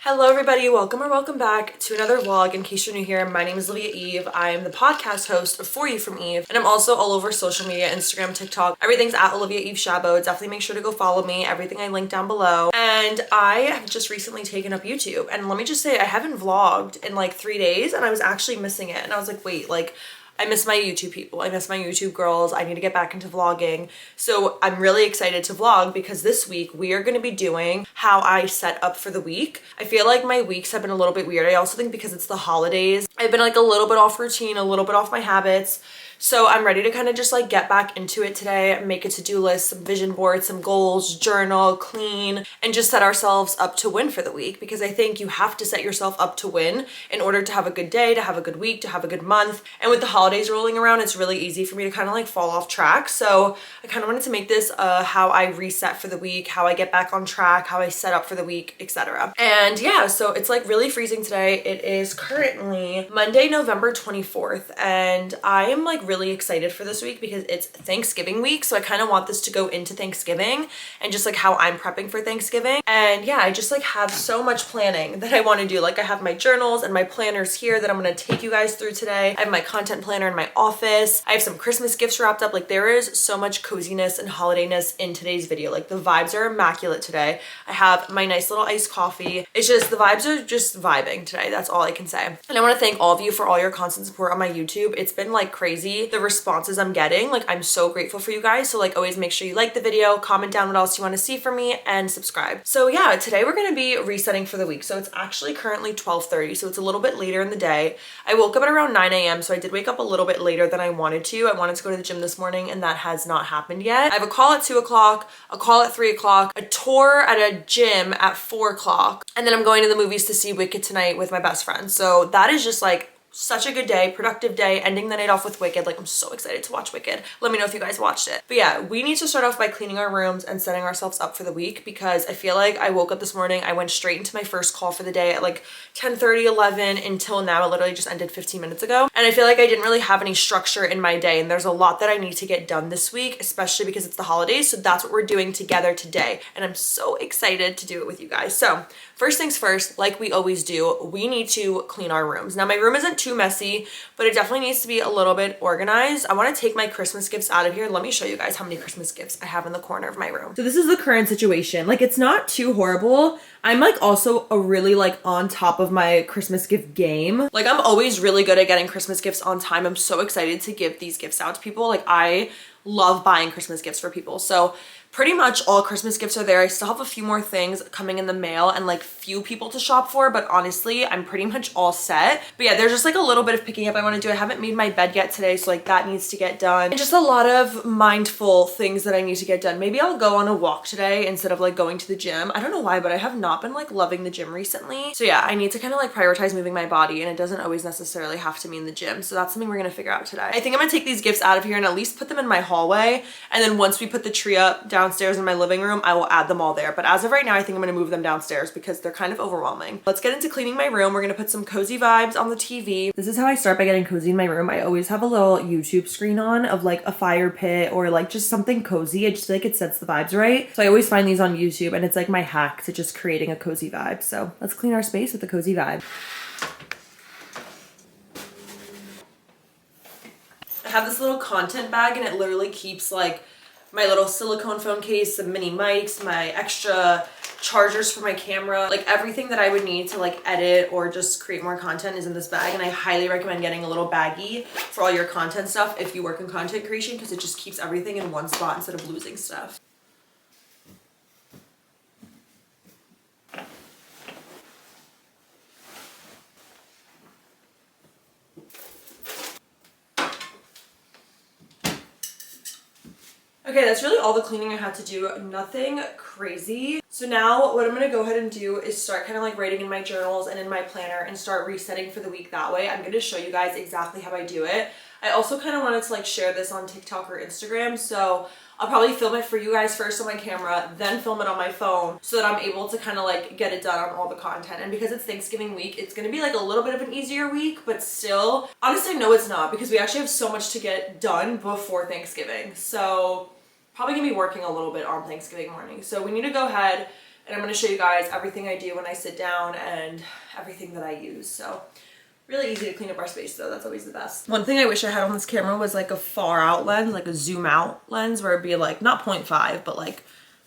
Hello everybody, welcome or welcome back to another vlog. In case you're new here, my name is Olivia Eve. I am the podcast host For You From Eve, and I'm also all over social media, Instagram, TikTok. Everything's at Olivia Eve Shabo. Definitely make sure to go follow me. Everything I link down below. And I have just recently taken up YouTube, and let me just say I haven't vlogged in like 3 days, and I was actually missing it. And I was like, wait, like I miss my YouTube people. I miss my YouTube girls. I need to get back into vlogging. So I'm really excited to vlog because this week we are going to be doing how I set up for the week. I feel like my weeks have been a little bit weird. I also think because it's the holidays, I've been like a little bit off routine, a little bit off my habits. So I'm ready to kind of just like get back into it today, make a to-do list, some vision board, some goals, journal, clean, and just set ourselves up to win for the week, because I think you have to set yourself up to win in order to have a good day, to have a good week, to have a good month. And with the holidays rolling around, it's really easy for me to kind of like fall off track. So I kind of wanted to make this how I reset for the week, how I get back on track, how I set up for the week, etc. And yeah, so it's like really freezing today. It is currently Monday, November 24th, and I am like really excited for this week because it's Thanksgiving week. So I kind of want this to go into Thanksgiving and just like how I'm prepping for Thanksgiving. And yeah, I just like have so much planning that I want to do. Like I have my journals and my planners here that I'm going to take you guys through today. I have my content planner in my office. I have some Christmas gifts wrapped up. Like there is so much coziness and holidayness in today's video. Like the vibes are immaculate today. I have my nice little iced coffee. It's just the vibes are just vibing today. That's all I can say. And I want to thank all of you for all your constant support on my YouTube. It's been like crazy, the responses I'm getting. Like I'm so grateful for you guys. So like always make sure you like the video, comment down what else you want to see from me, and subscribe. So yeah, today we're going to be resetting for the week. So it's actually currently 12:30, so it's a little bit later in the day. I woke up at around 9 a.m. so I did wake up a little bit later than I wanted to. I wanted to go to the gym this morning and that has not happened yet. I have a call at 2 o'clock, a call at 3 o'clock, a tour at a gym at 4 o'clock, and then I'm going to the movies to see Wicked tonight with my best friend. So that is just like such a good day, productive day, ending the night off with Wicked. Like I'm so excited to watch Wicked. Let me know if you guys watched it. But yeah, we need to start off by cleaning our rooms and setting ourselves up for the week, because I feel like I woke up this morning, I went straight into my first call for the day at like 10:30, 11 until now. It literally just ended 15 minutes ago. And I feel like I didn't really have any structure in my day, and there's a lot that I need to get done this week, especially because it's the holidays. So that's what we're doing together today. And I'm so excited to do it with you guys. So first things first, like we always do, we need to clean our rooms. Now my room isn't too messy, but it definitely needs to be a little bit organized. I want to take my Christmas gifts out of here. Let me show you guys how many Christmas gifts I have in the corner of my room. So this is the current situation. Like it's not too horrible. I'm like also a really like on top of my Christmas gift game. Like I'm always really good at getting Christmas gifts on time. I'm so excited to give these gifts out to people. Like I love buying Christmas gifts for people. So pretty much all Christmas gifts are there. I still have a few more things coming in the mail and like few people to shop for, but honestly, I'm pretty much all set. But yeah, there's just like a little bit of picking up I want to do. I haven't made my bed yet today, so like that needs to get done. And just a lot of mindful things that I need to get done. Maybe I'll go on a walk today instead of like going to the gym. I don't know why, but I have not been like loving the gym recently. So yeah, I need to kind of like prioritize moving my body, and it doesn't always necessarily have to mean the gym. So that's something we're gonna figure out today. I think I'm gonna take these gifts out of here and at least put them in my hallway. And then once we put the tree up downstairs in my living room, I will add them all there. But as of right now, I think I'm gonna move them downstairs because they're kind of overwhelming. Let's get into cleaning my room. We're gonna put some cozy vibes on the TV. This is how I start by getting cozy in my room. I always have a little YouTube screen on of like a fire pit or like just something cozy. I just feel like it sets the vibes right. So I always find these on YouTube, and it's like my hack to just creating a cozy vibe. So let's clean our space with a cozy vibe. I have this little content bag, and it literally keeps like my little silicone phone case, some mini mics, my extra chargers for my camera, like everything that I would need to like edit or just create more content is in this bag. And I highly recommend getting a little baggie for all your content stuff if you work in content creation, because it just keeps everything in one spot instead of losing stuff. Okay, that's really all the cleaning I had to do. Nothing crazy. So now what I'm gonna go ahead and do is start kind of like writing in my journals and in my planner and start resetting for the week that way. I'm gonna show you guys exactly how I do it. I also kind of wanted to like share this on TikTok or Instagram, so I'll probably film it for you guys first on my camera, then film it on my phone so that I'm able to kind of like get it done on all the content. And because it's Thanksgiving week, it's gonna be like a little bit of an easier week, but still, honestly, no, it's not, because we actually have so much to get done before Thanksgiving. So probably gonna be working a little bit on Thanksgiving morning. So we need to go ahead, And I'm going to show you guys everything I do when I sit down and everything that I use. So really easy to clean up our space though. That's always the best. One thing I wish I had on this camera was like a far out lens, like a zoom out lens where it'd be like not 0.5, but like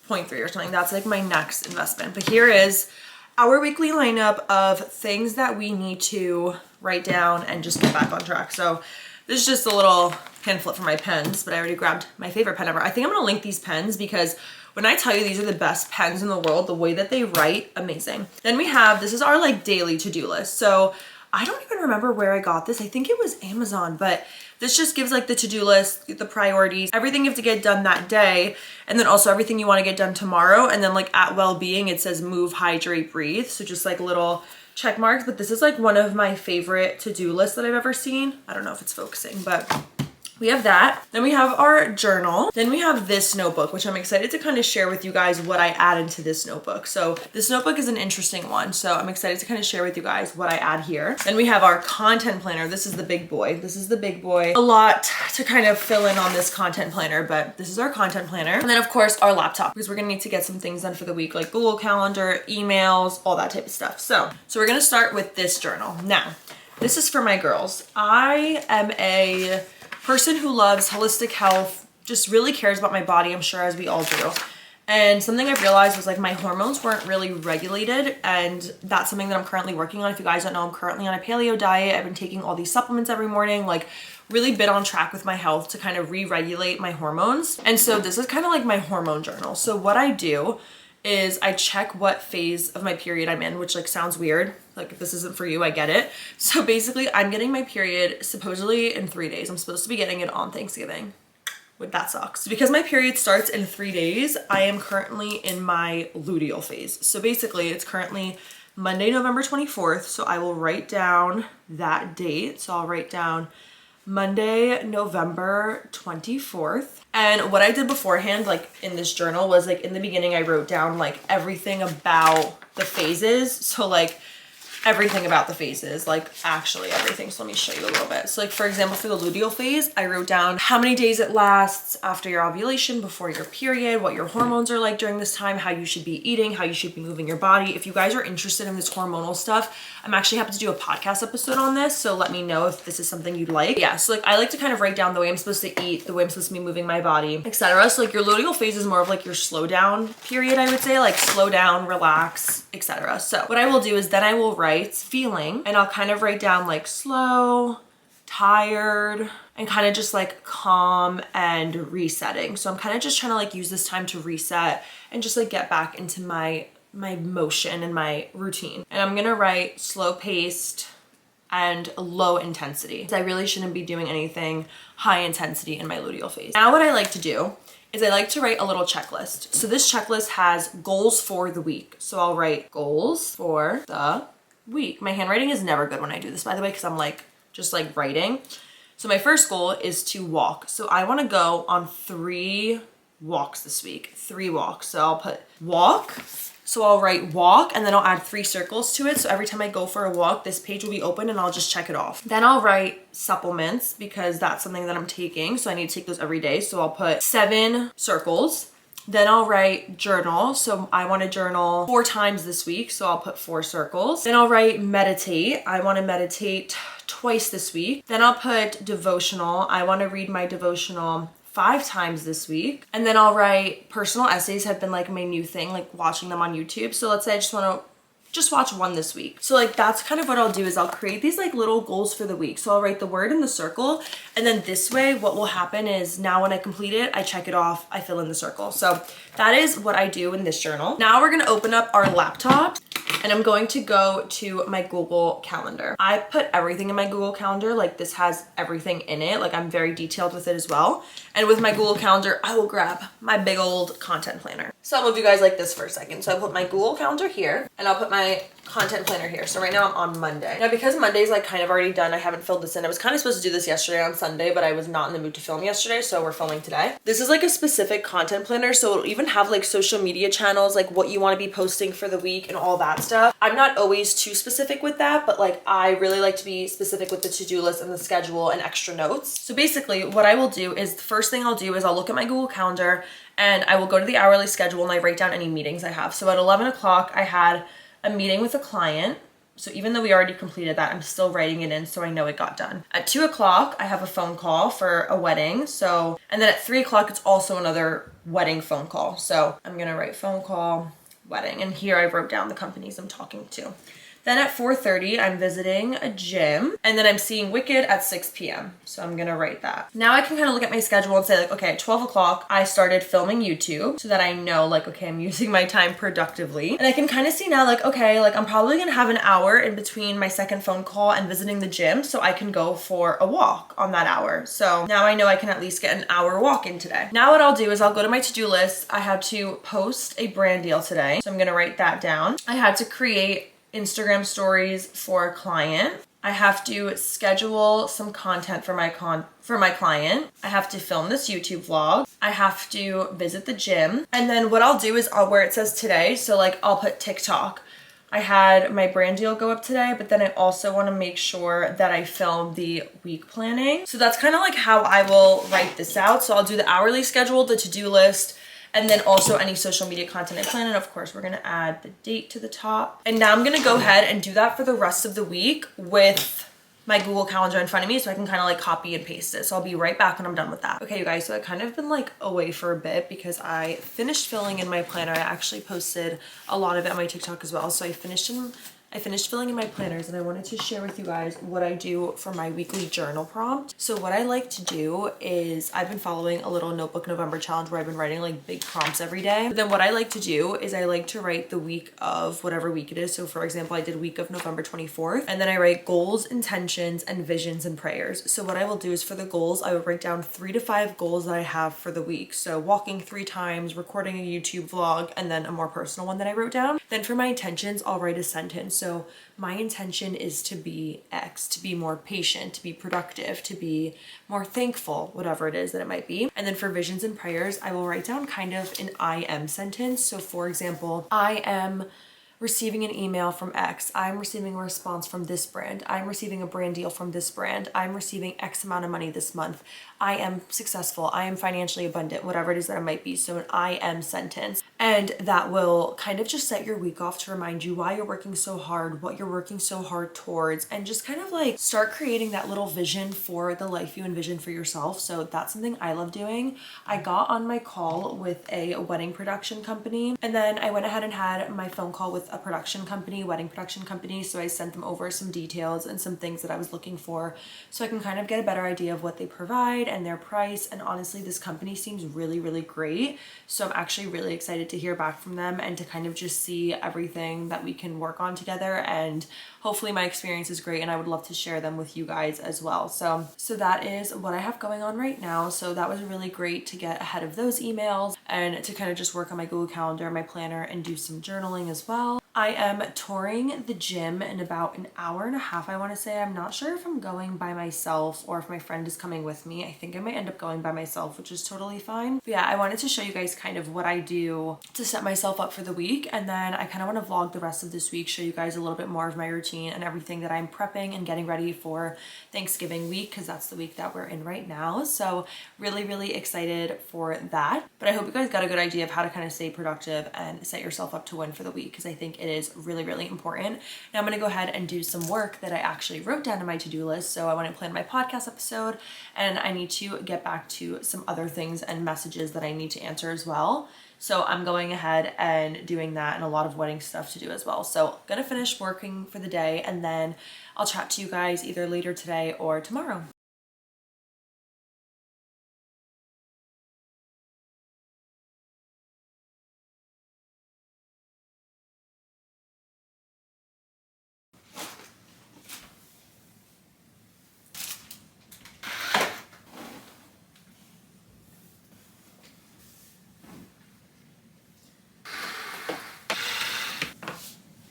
0.3 or something. That's like my next investment. But here is our weekly lineup of things that we need to write down and just get back on track. So this is just a little pen flip for my pens, but I already grabbed my favorite pen ever. I think I'm gonna link these pens because when I tell you these are the best pens in the world, the way that they write, amazing. Then we have, this is our like daily to-do list. So I don't even remember where I got this. I think it was Amazon, but this just gives like the to-do list, the priorities, everything you have to get done that day, and then also everything you want to get done tomorrow. And then like at well-being, it says move, hydrate, breathe. So just like little check marks, but this is like one of my favorite to-do lists that I've ever seen. I don't know if it's focusing, but we have that. Then we have our journal. Then we have this notebook, which I'm excited to kind of share with you guys what I add into this notebook. So this notebook is an interesting one. So I'm excited to kind of share with you guys what I add here. Then we have our content planner. This is the big boy. This is the big boy. A lot to kind of fill in on this content planner, but this is our content planner. And then of course our laptop, because we're gonna need to get some things done for the week, like Google Calendar, emails, all that type of stuff. So we're gonna start with this journal. Now, this is for my girls. I am a person who loves holistic health, just really cares about my body, I'm sure as we all do. And something I've realized was like my hormones weren't really regulated, and that's something that I'm currently working on. If you guys don't know, I'm currently on a paleo diet. I've been taking all these supplements every morning, like really been on track with my health to kind of re-regulate my hormones. And so this is kind of like my hormone journal. So what I do is I check what phase of my period I'm in, which like sounds weird. Like if this isn't for you, I get it. So basically I'm getting my period supposedly in 3 days. I'm supposed to be getting it on Thanksgiving. But that sucks. Because my period starts in 3 days, I am currently in my luteal phase. So basically it's currently Monday, November 24th. So I will write down that date. So I'll write down Monday, November 24th. And what I did beforehand, like in this journal, was like in the beginning, I wrote down like everything about the phases. So like everything about the phases, like actually everything. So let me show you a little bit. So like for example, for the luteal phase, I wrote down how many days it lasts after your ovulation, before your period, what your hormones are like during this time, how you should be eating, how you should be moving your body. If you guys are interested in this hormonal stuff, I'm actually happy to do a podcast episode on this. So let me know if this is something you'd like. Yeah, so like I like to kind of write down the way I'm supposed to eat, the way I'm supposed to be moving my body, etc. So like your luteal phase is more of like your slow down period, I would say, like slow down, relax, etc. So what I will do is then I will write feeling, and I'll kind of write down like slow, tired, and kind of just like calm and resetting. So I'm kind of just trying to like use this time to reset and just like get back into my motion and my routine. And I'm gonna write slow paced and low intensity. I really shouldn't be doing anything high intensity in my luteal phase. Now what I like to do is I like to write a little checklist. So this checklist has goals for the week. So I'll write goals for the week. My handwriting is never good when I do this, by the way, because I'm like just like writing. So my first goal is to walk. So I want to go on 3 walks this week. 3 walks. So I'll put walk. So I'll write walk, and then I'll add 3 circles to it. So every time I go for a walk, this page will be open and I'll just check it off. Then I'll write supplements, because that's something that I'm taking. So I need to take those every day. So I'll put 7 circles. Then I'll write journal. So I want to journal 4 times this week. So I'll put 4 circles. Then I'll write meditate. I want to meditate twice this week. Then I'll put devotional. I want to read my devotional 5 times this week. And then I'll write personal essays, have been like my new thing, like watching them on YouTube. So let's say I just want to just watch 1 this week. So like that's kind of what I'll do, is I'll create these like little goals for the week. So I'll write the word in the circle, and then this way what will happen is now when I complete it, I check it off, I fill in the circle. So that is what I do in this journal. Now we're gonna open up our laptop, and I'm going to go to my Google Calendar. I put everything in my Google Calendar, like this has everything in it. Like I'm very detailed with it as well. And with my Google Calendar, I will grab my big old content planner. Some of you guys like this for a second. So I put my Google Calendar here, and I'll put my content planner here. So right now I'm on Monday. Now because Monday's like kind of already done, I haven't filled this in. I was kind of supposed to do this yesterday on Sunday, but I was not in the mood to film yesterday, so we're filming today. This is like a specific content planner, so it'll even have like social media channels, like what you want to be posting for the week and all that stuff. I'm not always too specific with that, but like I really like to be specific with the to-do list and the schedule and extra notes. So basically what I will do is the first thing I'll do is I'll look at my Google Calendar and I will go to the hourly schedule and I write down any meetings I have. So at 11 o'clock I had a meeting with a client. So even though we already completed that, I'm still writing it in so I know it got done. At 2 o'clock, I have a phone call for a wedding. So, and then at 3 o'clock, it's also another wedding phone call. So I'm gonna write phone call, wedding. And here I wrote down the companies I'm talking to. Then at 4:30, I'm visiting a gym, and then I'm seeing Wicked at 6 p.m. So I'm gonna write that. Now I can kind of look at my schedule and say like, okay, at 12 o'clock, I started filming YouTube so that I know like, okay, I'm using my time productively. And I can kind of see now like, okay, like I'm probably gonna have an hour in between my second phone call and visiting the gym so I can go for a walk on that hour. So now I know I can at least get an hour walk in today. Now what I'll do is I'll go to my to-do list. I had to post a brand deal today. So I'm gonna write that down. I had to create Instagram stories for a client. I have to schedule some content for my client. I have to film this YouTube vlog. I have to visit the gym. And then what I'll do is where it says today, so like I'll put TikTok. I had my brand deal go up today, but then I also want to make sure that I film the week planning. So that's kind of like how I will write this out. So I'll do the hourly schedule, the to-do list, and then also any social media content I plan. And of course, we're gonna add the date to the top. And now I'm gonna go ahead and do that for the rest of the week with my Google Calendar in front of me so I can kind of like copy and paste it. So I'll be right back when I'm done with that. Okay, you guys, so I've kind of been like away for a bit because I finished filling in my planner. I actually posted a lot of it on my TikTok as well. So I finished filling in my planners and I wanted to share with you guys what I do for my weekly journal prompt. So what I like to do is I've been following a little Notebook November challenge where I've been writing like big prompts every day. But then what I like to do is I like to write the week of whatever week it is. So for example, I did week of November 24th, and then I write goals, intentions, and visions and prayers. So what I will do is for the goals, I would write down 3 to 5 goals that I have for the week. So walking 3 times, recording a YouTube vlog, and then a more personal one that I wrote down. Then for my intentions, I'll write a sentence. So my intention is to be X, to be more patient, to be productive, to be more thankful, whatever it is that it might be. And then for visions and prayers, I will write down kind of an I am sentence. So for example, I am receiving an email from X. I'm receiving a response from this brand. I'm receiving a brand deal from this brand. I'm receiving X amount of money this month. I am successful. I am financially abundant, whatever it is that it might be. So an I am sentence. And that will kind of just set your week off to remind you why you're working so hard, what you're working so hard towards, and just kind of like start creating that little vision for the life you envision for yourself. So that's something I love doing. I got on my call with a wedding production company, and then I went ahead and had my phone call with a production company, wedding production company. So I sent them over some details and some things that I was looking for so I can kind of get a better idea of what they provide and their price. And honestly, this company seems really, really great. So I'm actually really excited to hear back from them and to kind of just see everything that we can work on together. And hopefully my experience is great and I would love to share them with you guys as well. So that is what I have going on right now. So that was really great to get ahead of those emails and to kind of just work on my Google Calendar, my planner, and do some journaling as well. I am touring the gym in about an hour and a half, I want to say. I'm not sure if I'm going by myself or if my friend is coming with me. I think I might end up going by myself, which is totally fine. But yeah, I wanted to show you guys kind of what I do to set myself up for the week. And then I kind of want to vlog the rest of this week, show you guys a little bit more of my routine and everything that I'm prepping and getting ready for Thanksgiving week, because that's the week that we're in right now. So really, really excited for that. But I hope you guys got a good idea of how to kind of stay productive and set yourself up to win for the week, because I think it is really, really important. Now I'm going to go ahead and do some work that I actually wrote down in my to-do list. So I want to plan my podcast episode, and I need to get back to some other things and messages that I need to answer as well. So I'm going ahead and doing that, and a lot of wedding stuff to do as well. So gonna finish working for the day, and then I'll chat to you guys either later today or tomorrow.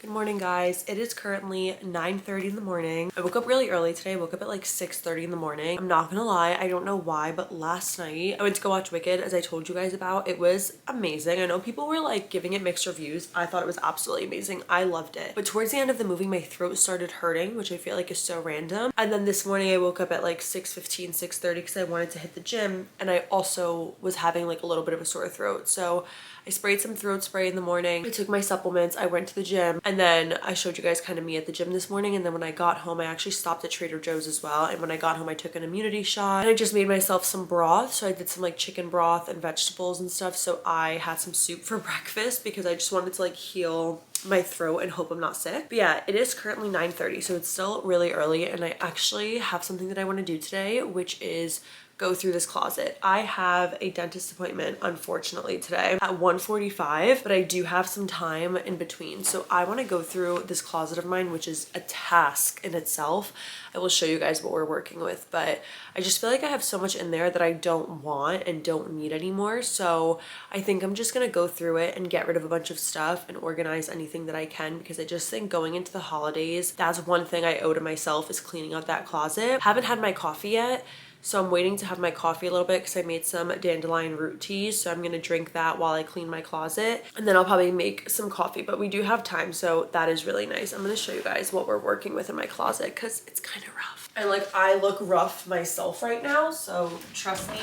Good morning, guys. It is currently 9:30 in the morning. I woke up really early today. I woke up at like 6:30 in the morning. I'm not gonna lie, I don't know why, but last night I went to go watch Wicked, as I told you guys about. It was amazing. I know people were like giving it mixed reviews. I thought it was absolutely amazing. I loved it. But towards the end of the movie, my throat started hurting, which I feel like is so random. And then this morning I woke up at like 6:15, 6:30 because I wanted to hit the gym, and I also was having like a little bit of a sore throat. So I sprayed some throat spray in the morning. I took my supplements. I went to the gym, and then I showed you guys kind of me at the gym this morning. And then when I got home, I actually stopped at Trader Joe's as well. And when I got home, I took an immunity shot, and I just made myself some broth. So I did some like chicken broth and vegetables and stuff. So I had some soup for breakfast because I just wanted to like heal my throat and hope I'm not sick. But yeah, it is currently 9:30, so it's still really early, and I actually have something that I want to do today, which is go through this closet. I have a dentist appointment, unfortunately, today at 1:45, but I do have some time in between. So I want to go through this closet of mine, which is a task in itself. I will show you guys what we're working with, but I just feel like I have so much in there that I don't want and don't need anymore. So I think I'm just going to go through it and get rid of a bunch of stuff and organize anything that I can, because I just think going into the holidays, that's one thing I owe to myself, is cleaning out that closet. Haven't had my coffee yet, so I'm waiting to have my coffee a little bit because I made some dandelion root tea. So I'm going to drink that while I clean my closet, and then I'll probably make some coffee. But we do have time, so that is really nice. I'm going to show you guys what we're working with in my closet because it's kind of rough. And like, I look rough myself right now, so trust me,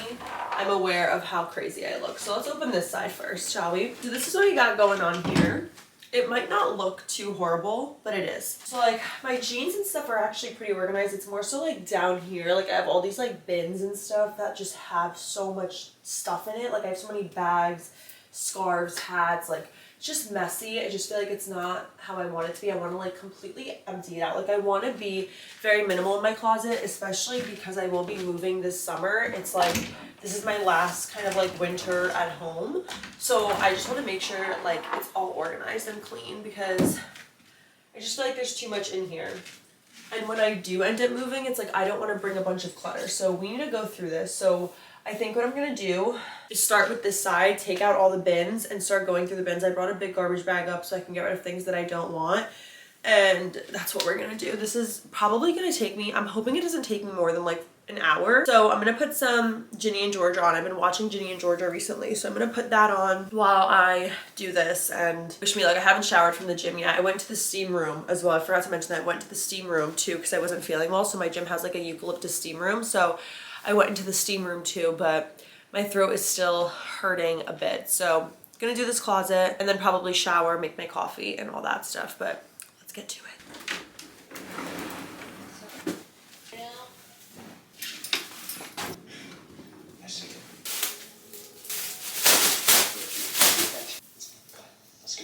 I'm aware of how crazy I look. So let's open this side first, shall we? So this is what we got going on here. It might not look too horrible, but it is. So like, my jeans and stuff are actually pretty organized. It's more so like down here. Like, I have all these like bins and stuff that just have so much stuff in it. Like, I have so many bags, scarves, hats, like it's just messy. I just feel like it's not how I want it to be. I want to like completely empty it out. Like, I want to be very minimal in my closet, especially because I will be moving this summer. It's like, this is my last kind of like winter at home. So I just want to make sure like it's all organized and clean, because I just feel like there's too much in here. And when I do end up moving, it's like I don't want to bring a bunch of clutter. So we need to go through this. So I think what I'm going to do is start with this side, take out all the bins and start going through the bins. I brought a big garbage bag up so I can get rid of things that I don't want. And that's what we're going to do. This is probably going to take me, I'm hoping it doesn't take me more than like an hour. So I'm going to put some Ginny and Georgia on. I've been watching Ginny and Georgia recently, so I'm going to put that on while I do this. And wish me luck. I haven't showered from the gym yet. I went to the steam room as well. I forgot to mention that I went to the steam room too because I wasn't feeling well. So my gym has like a eucalyptus steam room. So I went into the steam room too, but my throat is still hurting a bit. So I'm going to do this closet and then probably shower, make my coffee and all that stuff. But let's get to it.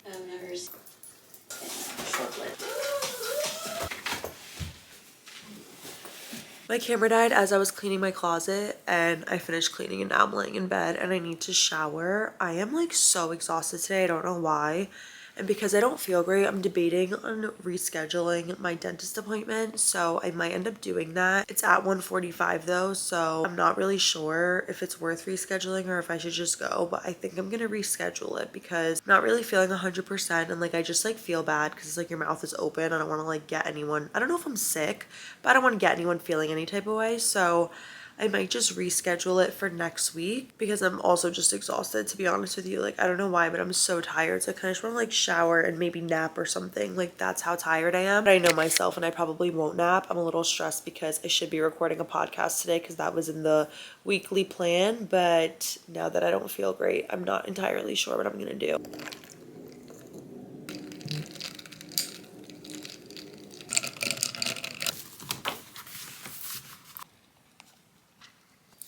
I've never seen My camera died as I was cleaning my closet, and I finished cleaning and now I'm laying in bed and I need to shower. I am like so exhausted today. I don't know why. And because I don't feel great, I'm debating on rescheduling my dentist appointment. So I might end up doing that. It's at 1:45 though, so I'm not really sure if it's worth rescheduling or if I should just go. But I think I'm gonna reschedule it because I'm not really feeling 100%. And like, I just like feel bad because like your mouth is open. I don't want to like get anyone, I don't know if I'm sick, but I don't want to get anyone feeling any type of way. So I might just reschedule it for next week because I'm also just exhausted, to be honest with you. Like, I don't know why, but I'm so tired. So I kind of just want to like shower and maybe nap or something. Like, that's how tired I am. But I know myself and I probably won't nap. I'm a little stressed because I should be recording a podcast today because that was in the weekly plan. But now that I don't feel great, I'm not entirely sure what I'm going to do.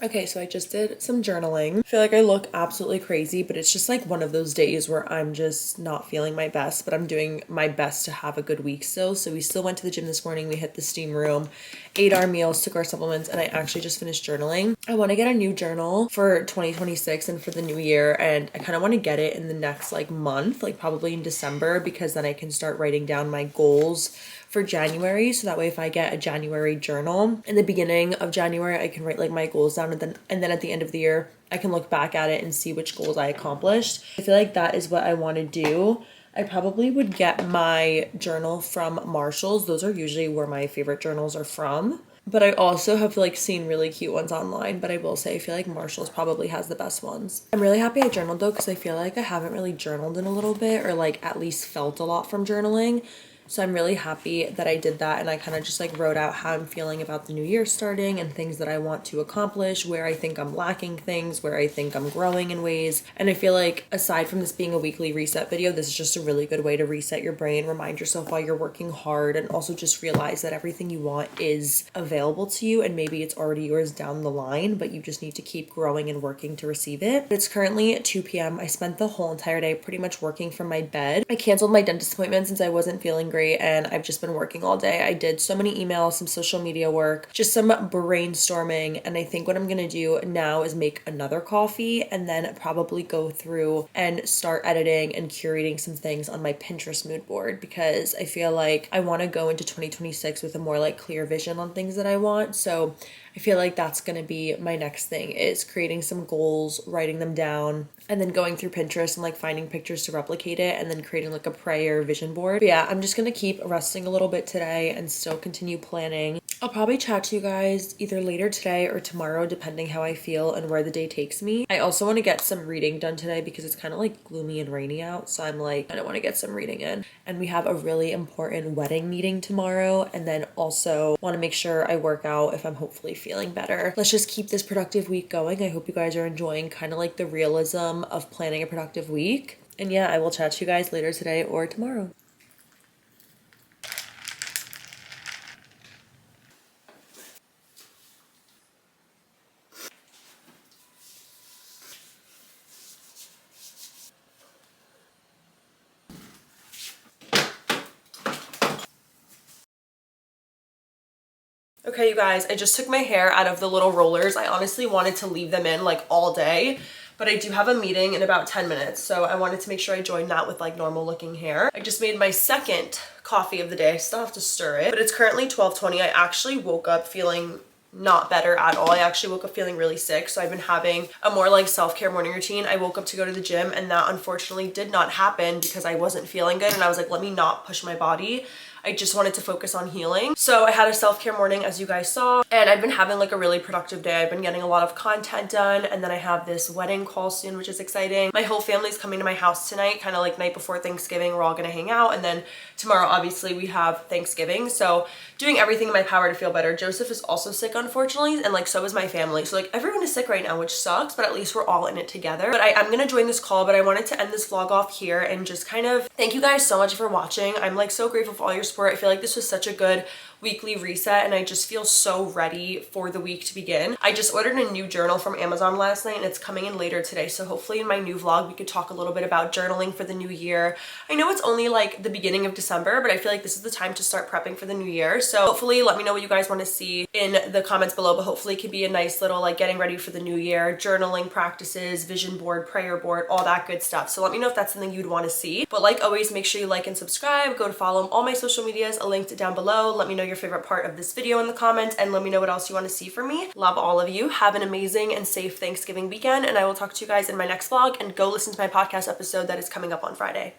Okay, so I just did some journaling. I feel like I look absolutely crazy, but it's just like one of those days where I'm just not feeling my best, but I'm doing my best to have a good week still. So we still went to the gym this morning. We hit the steam room, ate our meals, took our supplements, and I actually just finished journaling. I want to get a new journal for 2026 and for the new year, and I kind of want to get it in the next like month, like probably in December, because then I can start writing down my goals for January. So that way, if I get a January journal in the beginning of January, I can write like my goals down, and then at the end of the year, I can look back at it and see which goals I accomplished. I feel like that is what I want to do. I probably would get my journal from Marshall's. Those are usually where my favorite journals are from. But I also have like seen really cute ones online, but I will say I feel like Marshall's probably has the best ones. I'm really happy I journaled though, because I feel like I haven't really journaled in a little bit, or like at least felt a lot from journaling. So I'm really happy that I did that, and I kind of just like wrote out how I'm feeling about the new year starting and things that I want to accomplish, where I think I'm lacking things, where I think I'm growing in ways. And I feel like aside from this being a weekly reset video, this is just a really good way to reset your brain, remind yourself why you're working hard, and also just realize that everything you want is available to you, and maybe it's already yours down the line, but you just need to keep growing and working to receive it. It's currently 2 p.m. I spent the whole entire day pretty much working from my bed. I canceled my dentist appointment since I wasn't feeling great, and I've just been working all day. I did so many emails, some social media work, just some brainstorming, and I think what I'm gonna do now is make another coffee and then probably go through and start editing and curating some things on my Pinterest mood board, because I feel like I want to go into 2026 with a more like clear vision on things that I want. So I feel like that's going to be my next thing, is creating some goals, writing them down, and then going through Pinterest and like finding pictures to replicate it, and then creating like a prayer vision board. But yeah, I'm just going to keep resting a little bit today and still continue planning. I'll probably chat to you guys either later today or tomorrow, depending how I feel and where the day takes me. I also want to get some reading done today because it's kind of like gloomy and rainy out. So I'm like, I don't want to get some reading in. And we have a really important wedding meeting tomorrow. And then also want to make sure I work out if I'm hopefully feeling better. Let's just keep this productive week going. I hope you guys are enjoying kind of like the realism of planning a productive week. And yeah, I will chat to you guys later today or tomorrow. Okay, you guys, I just took my hair out of the little rollers. I honestly wanted to leave them in like all day, but I do have a meeting in about 10 minutes. So I wanted to make sure I joined that with like normal looking hair. I just made my second coffee of the day. I still have to stir it, but it's currently 12:20. I actually woke up feeling not better at all. I actually woke up feeling really sick. So I've been having a more like self-care morning routine. I woke up to go to the gym, and that unfortunately did not happen because I wasn't feeling good. And I was like, let me not push my body. I just wanted to focus on healing. So I had a self-care morning, as you guys saw, and I've been having like a really productive day. I've been getting a lot of content done, and then I have this wedding call soon, which is exciting. My whole family's coming to my house tonight, kind of like night before Thanksgiving. We're all gonna hang out, and then tomorrow obviously we have Thanksgiving. So doing everything in my power to feel better. Joseph is also sick, unfortunately, and like so is my family. So like everyone is sick right now, which sucks, but at least we're all in it together. But I'm gonna join this call, but I wanted to end this vlog off here and just kind of thank you guys so much for watching. I'm like so grateful for all your support. I feel like this was such a good weekly reset, and I just feel so ready for the week to begin. I just ordered a new journal from Amazon last night, and it's coming in later today. So hopefully in my new vlog we could talk a little bit about journaling for the new year. I know it's only like the beginning of December, but I feel like this is the time to start prepping for the new year. So hopefully let me know what you guys want to see in the comments below, but hopefully it could be a nice little like getting ready for the new year, journaling practices, vision board, prayer board, all that good stuff. So let me know if that's something you'd want to see. But like always, make sure you like and subscribe. Go to follow all my social medias, linked down below. Let me know your favorite part of this video in the comments, and let me know what else you want to see from me. Love all of you. Have an amazing and safe Thanksgiving weekend, and I will talk to you guys in my next vlog. And go listen to my podcast episode that is coming up on Friday.